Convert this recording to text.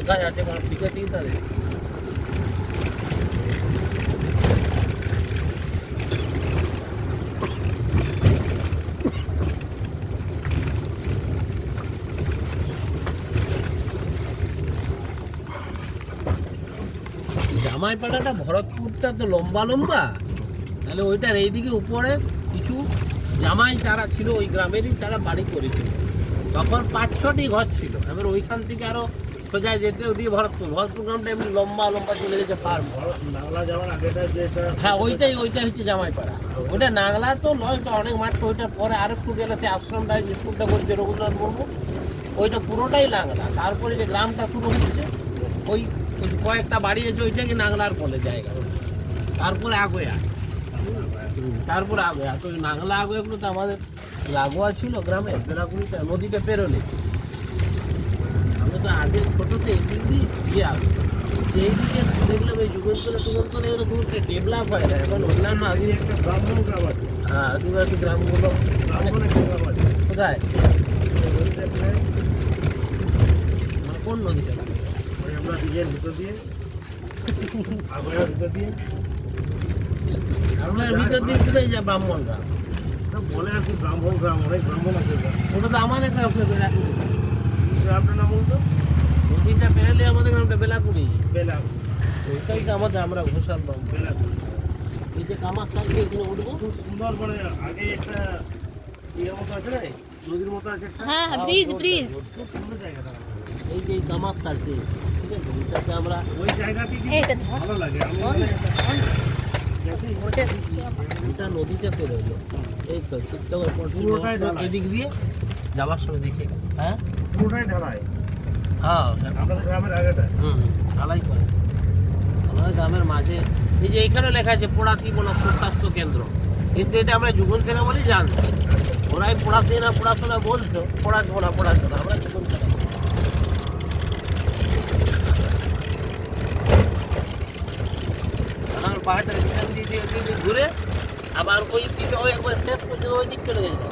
কোথায় আছে কারণ ঠিক আছে তাদের জামাইপাড়াটা ভরতপুরটা তো লম্বা লম্বা, তাহলে ওইটার এইদিকে উপরে কিছু জামাই যারা ছিল ওই গ্রামেরই তারা বাড়ি করেছিল। তখন 5-6টি ঘর ছিল। এবার ওইখান থেকে আরো সোজা যেতে ওদিকে ভরতপুর গ্রামটা এমনি লম্বা লম্বা চলে গেছে পার। নাগলা যাওয়ার আগেটা যেটা, হ্যাঁ ওইটাই হচ্ছে জামাইপাড়া। ওইটা নাগলা তো নয়, ওইটা অনেক মাত্র। ওইটার পরে আর একটু গেলে সে আশ্রমটা স্কুলটা বলছে রঘুনাথ মুর্মু, ওইটা পুরোটাই নাগলা। তারপরে যে গ্রামটা শুরু হচ্ছে ওই কয়েকটা বাড়ি আছে ওইটাকে নাগলার বলে জায়গা। তারপরে আগোয়া, তো নাগলা আগোয়াগুলো তো আমাদের লাগোয়া ছিল গ্রামে। বেলাগুড়িটা নদীতে পেরোলে আমরা তো আগে ছোটোতে এদিক দিয়ে আসবো, এইদিকে দেখলাম এই যুগন্তলে এগুলো খুব ডেভেলপ হয় না। এখন অন্যান্য একটা ব্রাহ্মণ গ্রাম আছে, হ্যাঁ আদিবাসী গ্রামগুলো ব্রাহ্মণ একটা গ্রাম আছে। কোথায়, মানে কোন নদীটা? ওই আমরা নিজের ভিতর দিয়ে আগোয়ার ভিতর দিয়ে আপনার ভিতর দিয়ে কোথায় যা ব্রাহ্মণ গ্রাম? বলে আর কি ব্রাহ্মণ গ্রাম, অনেক ব্রাহ্মণ আছে। ওটা তো আমাদের গ্রামটা বেলাকুড়ি। গ্রামটার নাম বলতো নদীটা বেরোলে আমাদের গ্রামটা বেলাকুড়ি। বেলা, ওইটাই তো আমাদের, আমরা ঘোষাল বাম। বেলা এই যে কামার সাইডে এখানে উঠবো, খুব সুন্দর। মানে আগে একটা ইয়ের মতো আছে না, নদীর মতো আছে একটা, হ্যাঁ ব্রিজ খুব সুন্দর জায়গাটা। এই যে কামার সাইডে, ঠিক আছে, এটাকে আমরা ওই জায়গাটি এইটা ভালো লাগে। আমি মানে ওটা নদীতে পেরোলো। এই তো পুরোটাই ঢালাই। এদিক দিয়ে যাওয়ার সময় দেখে, হ্যাঁ পুরোটাই ঢালাই। হ্যাঁ আমাদের গ্রামের আগেটা ঢালাই করে আমাদের গ্রামের মাঝে। এই যে এইখানে লেখা আছে পড়াশি বনা সুস্বাস্থ্য কেন্দ্র, কিন্তু এটা আমরা যুগন খেলা বলেই জানতাম। ওরাই পড়াশোনা বলতো, পড়াশোনা আমরা যুগন খেলা। আমার পাহাড়টার পিছন দিয়ে ঘুরে আবার ওই দিকে ওই একবার শেষ পর্যন্ত ওই দিক চলে গেছে।